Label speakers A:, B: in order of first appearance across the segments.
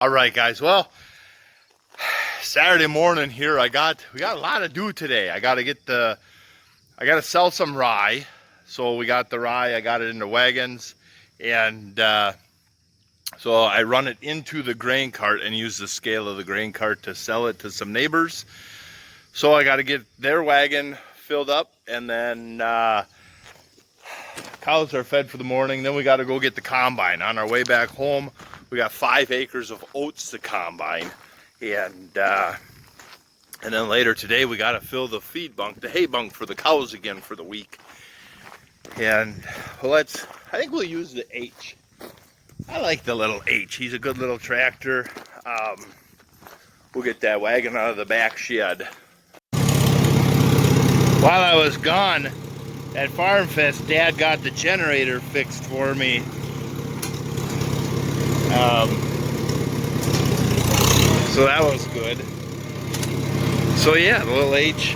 A: All right, guys. Well, Saturday morning here. We got a lot to do today. I got to sell some rye. So we got the rye. I got it into wagons, and so I run it into the grain cart and use the scale of the grain cart to sell it to some neighbors. So I got to get their wagon filled up, and then cows are fed for the morning. Then we got to go get the combine. On our way back home, we got 5 acres of oats to combine, and then later today we got to fill the feed bunk, the hay bunk for the cows again for the week. And well, I think we'll use the H. I like the little H. He's a good little tractor. We'll get that wagon out of the back shed. While I was gone at Farm Fest, Dad got the generator fixed for me. So that was good. So yeah, the little H,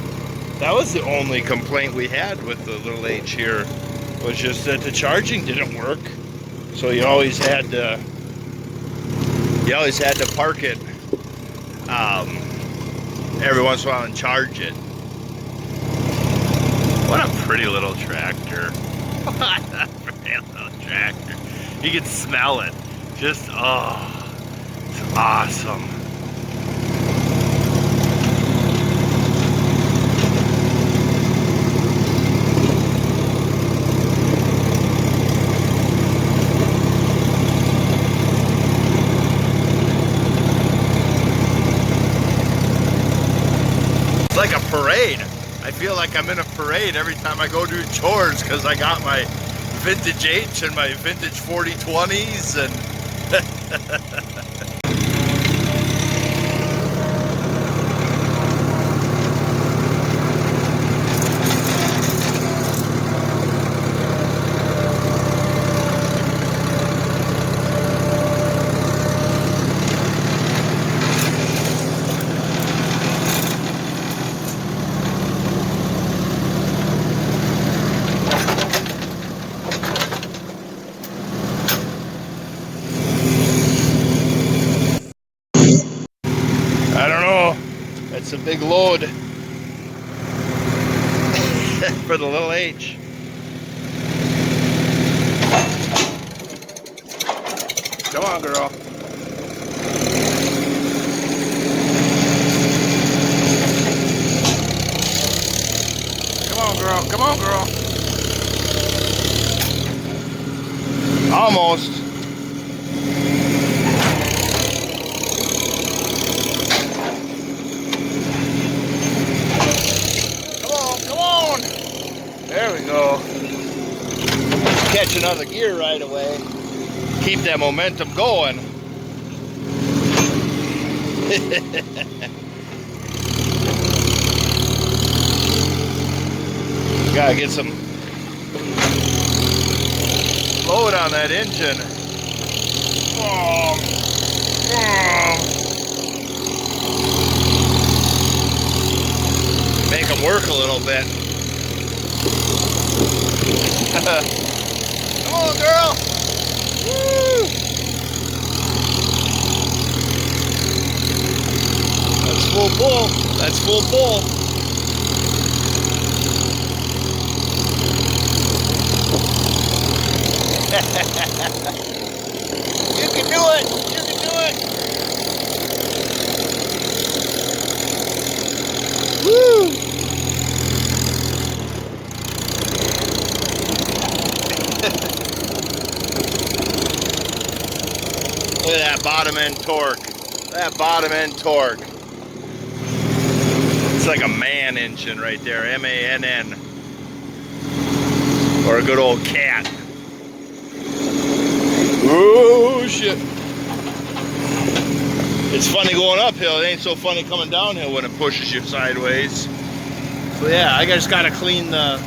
A: that was the only complaint we had with the little H here, was just that the charging didn't work. So you always had to park it every once in a while and charge it. What a pretty little tractor. What a pretty little tractor. You can smell it. Just, oh, it's awesome. It's like a parade. I feel like I'm in a parade every time I go do chores because I got my vintage H and my vintage 4020s and I don't know. That's a big load for the little H. Come on, girl. Come on, girl. Come on, girl. Almost. There we go. Catch another gear right away. Keep that momentum going. Gotta get some load on that engine. Make them work a little bit. Come on, girl. Woo. That's full pull. That's full pull. You can do it. You can do it. Woo. Look at that bottom end torque. That bottom end torque. It's like a man engine right there. M-A-N-N. Or a good old cat. Oh shit. It's funny going uphill. It ain't so funny coming downhill when it pushes you sideways. So yeah, I just gotta clean the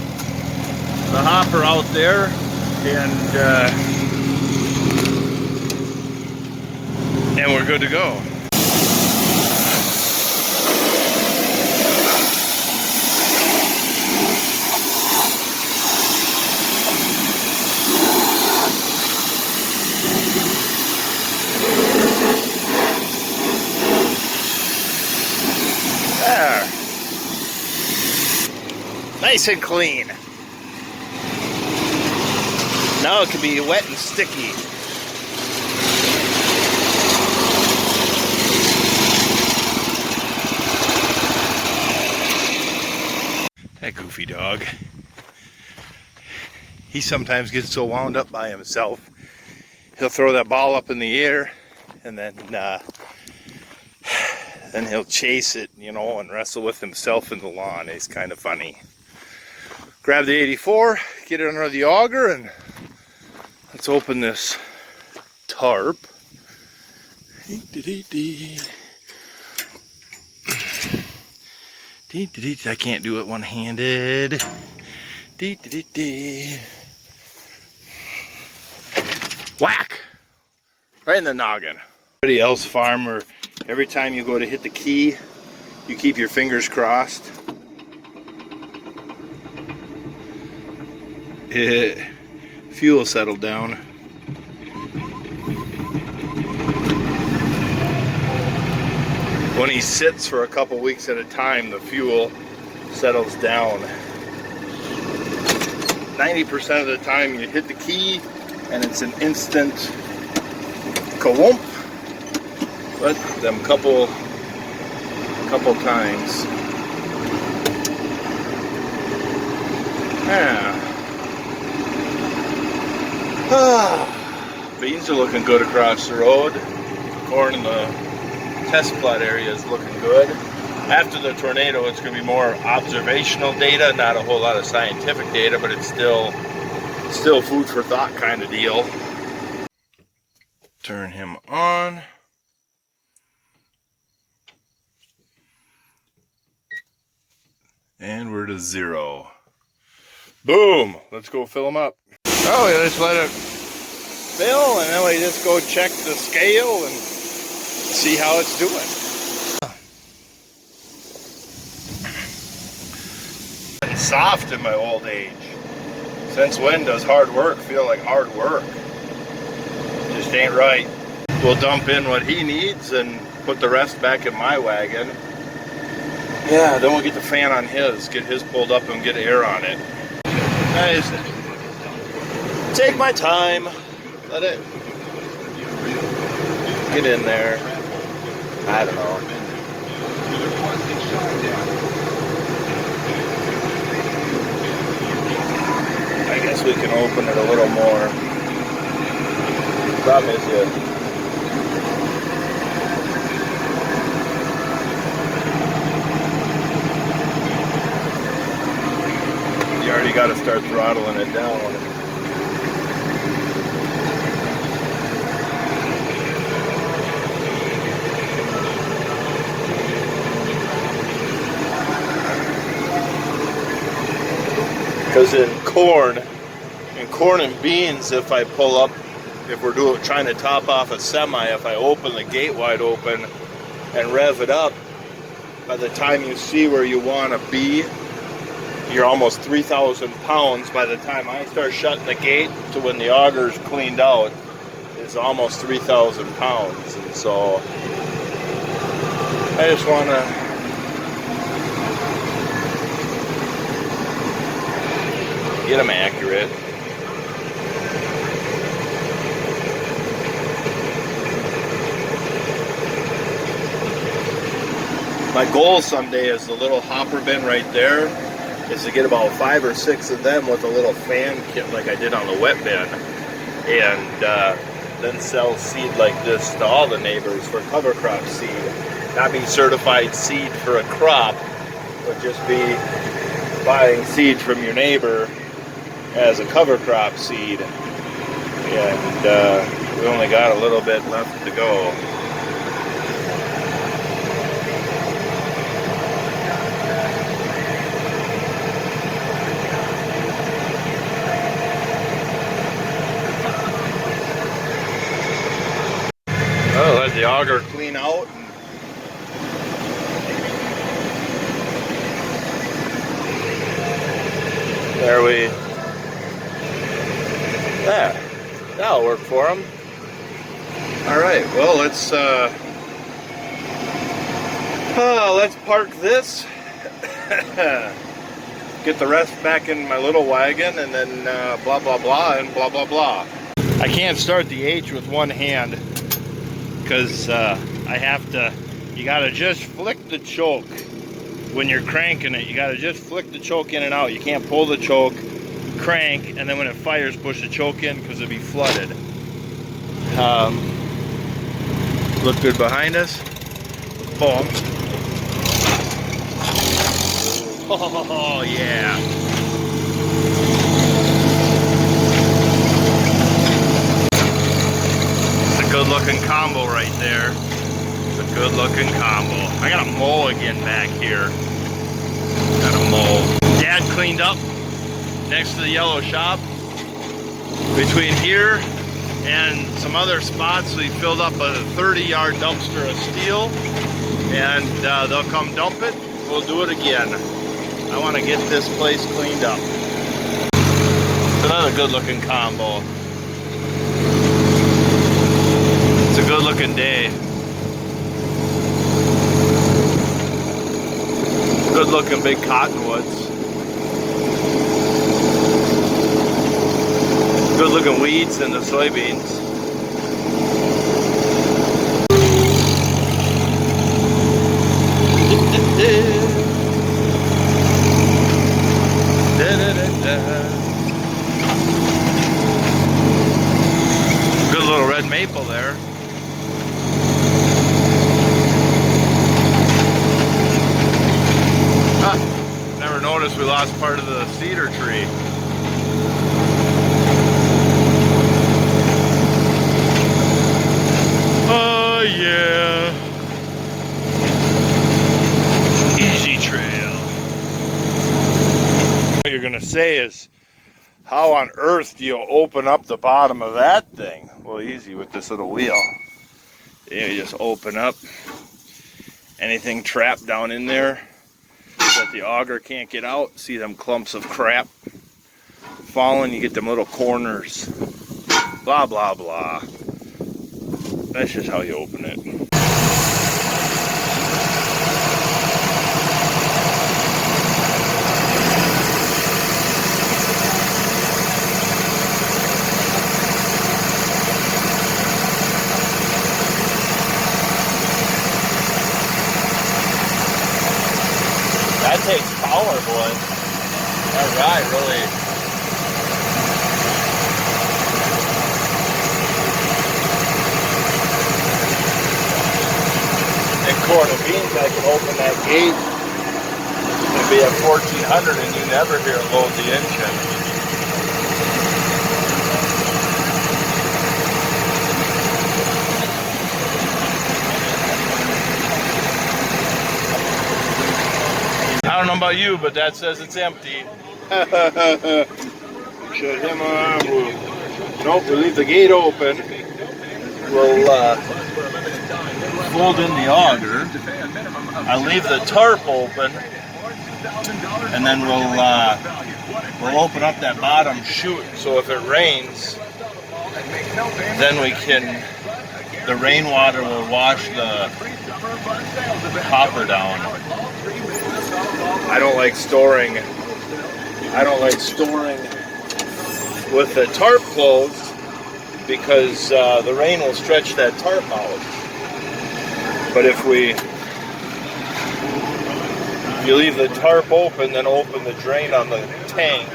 A: hopper out there and we're good to go. Nice and clean. Now it can be wet and sticky. That goofy dog. He sometimes gets so wound up by himself, he'll throw that ball up in the air and then he'll chase it, you know, and wrestle with himself in the lawn. He's kind of funny. Grab the 84, get it under the auger, and let's open this tarp. I can't do it one-handed. Whack! Right in the noggin. Everybody else farmer, every time you go to hit the key, you keep your fingers crossed. Fuel settled down. When he sits for a couple weeks at a time, the fuel settles down. 90% of the time you hit the key and it's an instant ka-whoomp. But them couple times. Yeah. Beans are looking good across the road. Corn in the test plot area is looking good. After the tornado, it's going to be more observational data, not a whole lot of scientific data, but it's still food for thought kind of deal. Turn him on. And we're to 0. Boom! Let's go fill them up. Oh, we just let it fill, and then we just go check the scale and see how it's doing. I'm soft in my old age. Since when does hard work feel like hard work? Just ain't right. We'll dump in what he needs and put the rest back in my wagon. Yeah, then we'll get the fan on his, get his pulled up and get air on it. Nice. Take my time. Let it get in there. I don't know. I guess we can open it a little more. Problem is you already got to start throttling it down. Because in corn and beans, if I pull up, if we're trying to top off a semi, if I open the gate wide open and rev it up, by the time you see where you want to be, you're almost 3,000 pounds. By the time I start shutting the gate to when the auger's cleaned out, it's almost 3,000 pounds. And so I just want to get them accurate. My goal someday is the little hopper bin right there is to get about 5 or 6 of them with a little fan kit like I did on the wet bin, and then sell seed like this to all the neighbors for cover crop seed. Not be certified seed for a crop, but just be buying seed from your neighbor as a cover crop seed. And we only got a little bit left to go. Oh, let the auger clean out. There we. That'll work for them. All right. Well, let's park this. get the rest back in my little wagon, and then blah blah blah and blah blah blah. I can't start the H with one hand because I have to. You gotta just flick the choke when you're cranking it. You gotta just flick the choke in and out. You can't pull the choke, crank, and then when it fires, push the choke in because it'll be flooded. Look good behind us. Boom. Oh yeah. It's a good looking combo right there. It's a good looking combo. I got a mulligan back here. Got a mow. Dad cleaned up next to the yellow shop. Between here and some other spots, we filled up a 30-yard dumpster of steel, and they'll come dump it. We'll do it again. I want to get this place cleaned up. It's another good looking combo. It's a good looking day. Good looking big cottonwoods. Good looking weeds in the soybeans. Good little red maple there. Never noticed we lost part of the cedar tree. Oh yeah. Easy trail. What you're gonna say is, how on earth do you open up the bottom of that thing? Well, easy with this little wheel. You just open up anything trapped down in there that the auger can't get out. See them clumps of crap falling, you get them little corners. Blah blah blah. That's just how you open it. That takes power, boy. That ride really. In corn of beans, I can open that gate and be at 1400 and you never hear it load the engine. I don't know about you, but that says it's empty. Shut him on. Nope, we leave the gate open. We'll fold in the auger. I'll leave the tarp open, and then we'll open up that bottom chute. So if it rains, then the rainwater will wash the hopper down. I don't like storing with the tarp closed because the rain will stretch that tarp out. But if you leave the tarp open, then open the drain on the tank,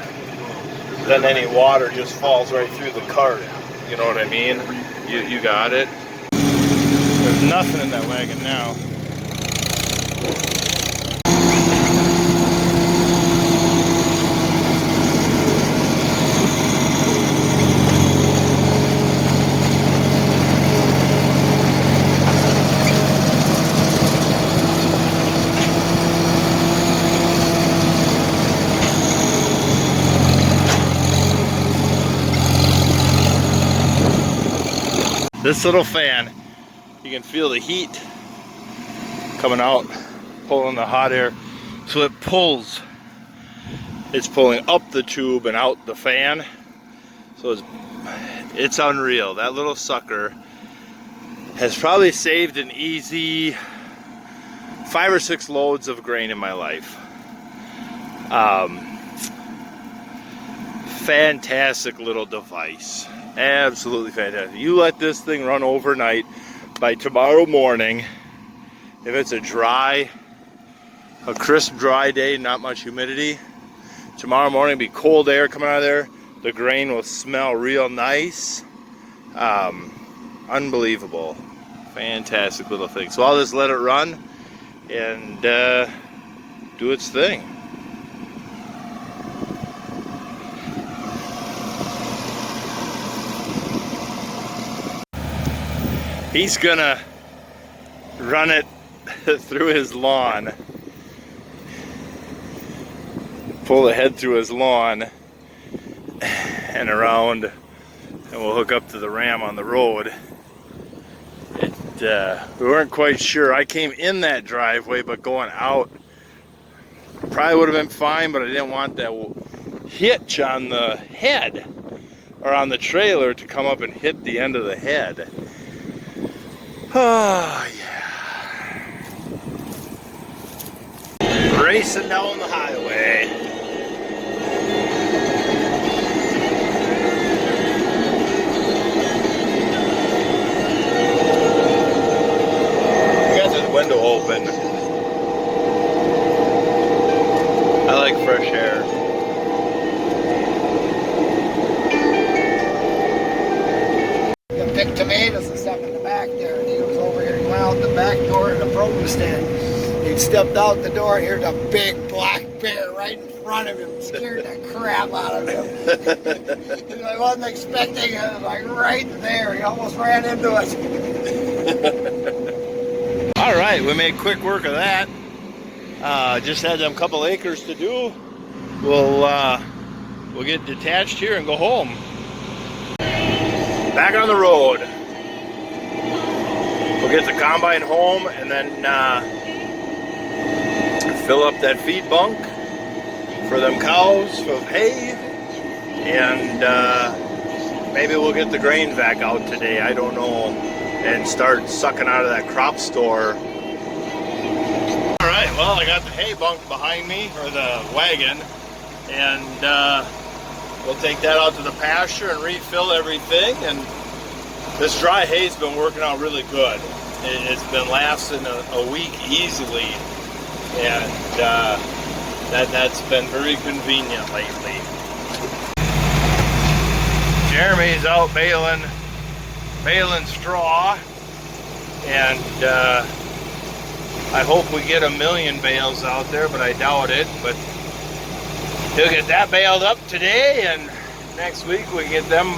A: then any water just falls right through the cart. You know what I mean? You got it? There's nothing in that wagon now. This little fan, you can feel the heat coming out, pulling the hot air. So it pulls, it's pulling up the tube and out the fan. So it's unreal. That little sucker has probably saved an easy 5 or 6 loads of grain in my life. fantastic little device. Absolutely fantastic. You let this thing run overnight. By tomorrow morning, if it's a crisp dry day, not much humidity, tomorrow morning be cold air coming out of there. The grain will smell real nice. Unbelievable. Fantastic little thing. So I'll just let it run and do its thing. He's gonna run it through his lawn. Pull the head through his lawn and around, and we'll hook up to the ram on the road. We weren't quite sure. I came in that driveway, but going out probably would have been fine, but I didn't want that hitch on the head or on the trailer to come up and hit the end of the head. Oh, yeah. Racing down the highway. I got this window open. I like fresh air.
B: You pick tomatoes and stuff in the back there, and he was over here. He went out the back door of the produce stand. He stepped out the door, and here's a big black bear right in front of him. Scared the crap out of him. I wasn't expecting it. Like right there, he almost ran into us.
A: All right, we made quick work of that. Just had them couple acres to do. We'll get detached here and go home. Back on the road. We'll get the combine home and then fill up that feed bunk for them cows of hay, and maybe we'll get the grain vac out today, I don't know, and start sucking out of that crop store. Alright, well, I got the hay bunk behind me, or the wagon, and we'll take that out to the pasture and refill everything. And this dry hay's been working out really good. It's been lasting a week easily, and that's been very convenient lately. Jeremy's out baling straw, and I hope we get 1,000,000 bales out there, but I doubt it. But he'll get that baled up today, and next week we get them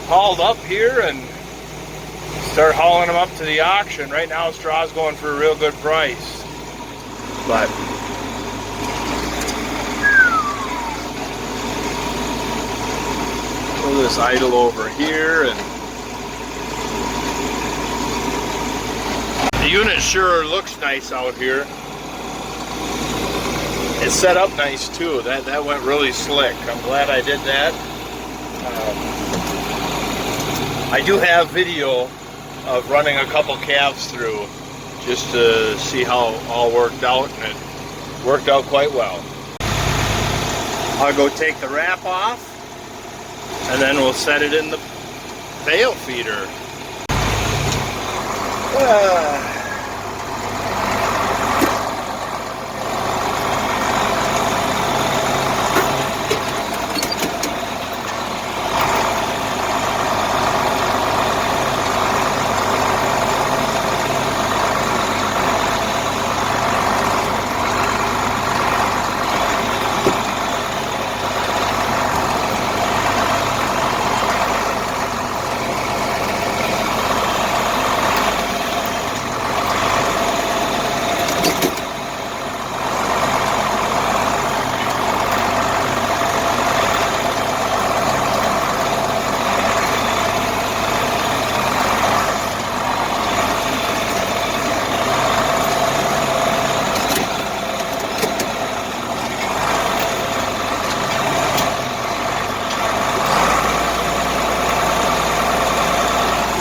A: hauled up here and start hauling them up to the auction. Right now straw's going for a real good price, but we'll just idle over here. And the unit sure looks nice out here. It's set up nice too. That went really slick. I'm glad I did that. I do have video of running a couple calves through just to see how all worked out, and it worked out quite well. I'll go take the wrap off, and then we'll set it in the bale feeder.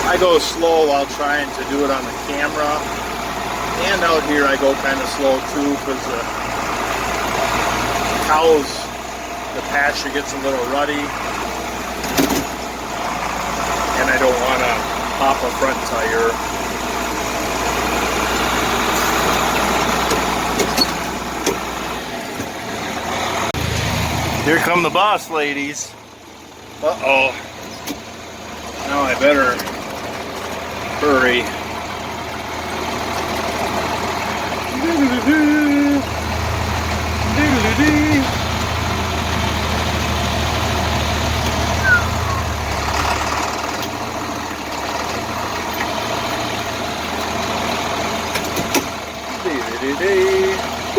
A: I go slow while trying to do it on the camera, and out here I go kind of slow too, because the cows, the pasture gets a little ruddy. And I don't want to pop a front tire. Here come the boss ladies. Uh-oh. Now I better hurry. We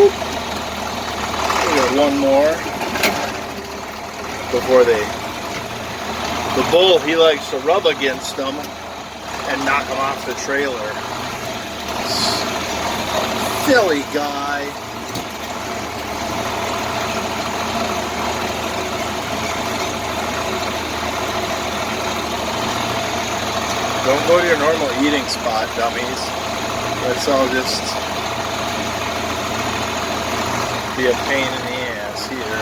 A: got one more before the bull, he likes to rub against them and knock them off the trailer. Silly guy. Don't go to your normal eating spot, dummies. Let's all just be a pain in the ass here.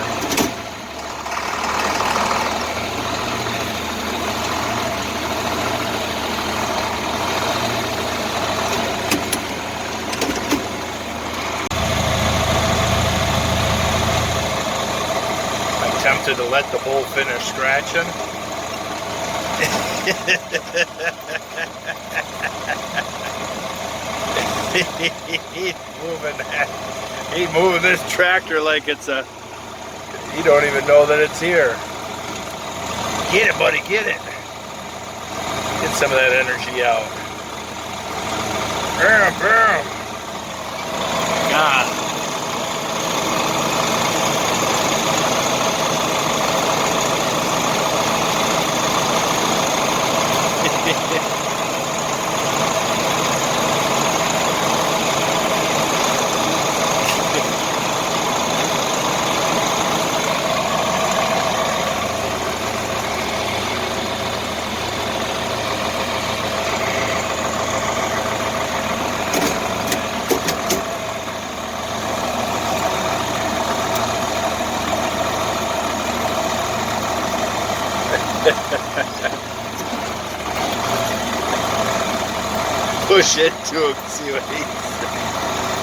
A: I'm tempted to let the bull finish scratching. He's moving this tractor like it's a, you don't even know that it's here. Get it, buddy, get it. Get some of that energy out. Bam, bam. God. Push it to him, see what he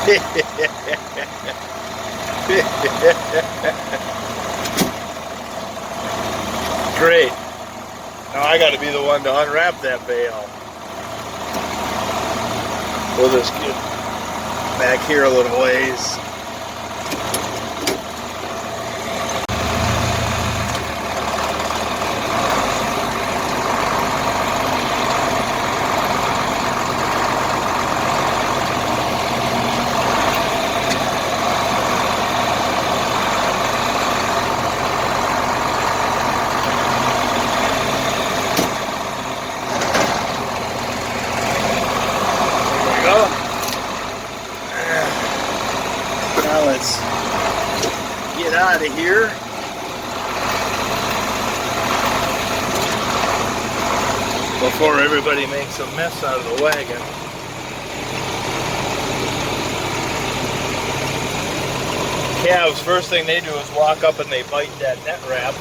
A: says. Great. Now I got to be the one to unwrap that bale. We'll just get back here a little ways. Now let's get out of here. Before everybody makes a mess out of the wagon. Calves, first thing they do is walk up and they bite that net wrap.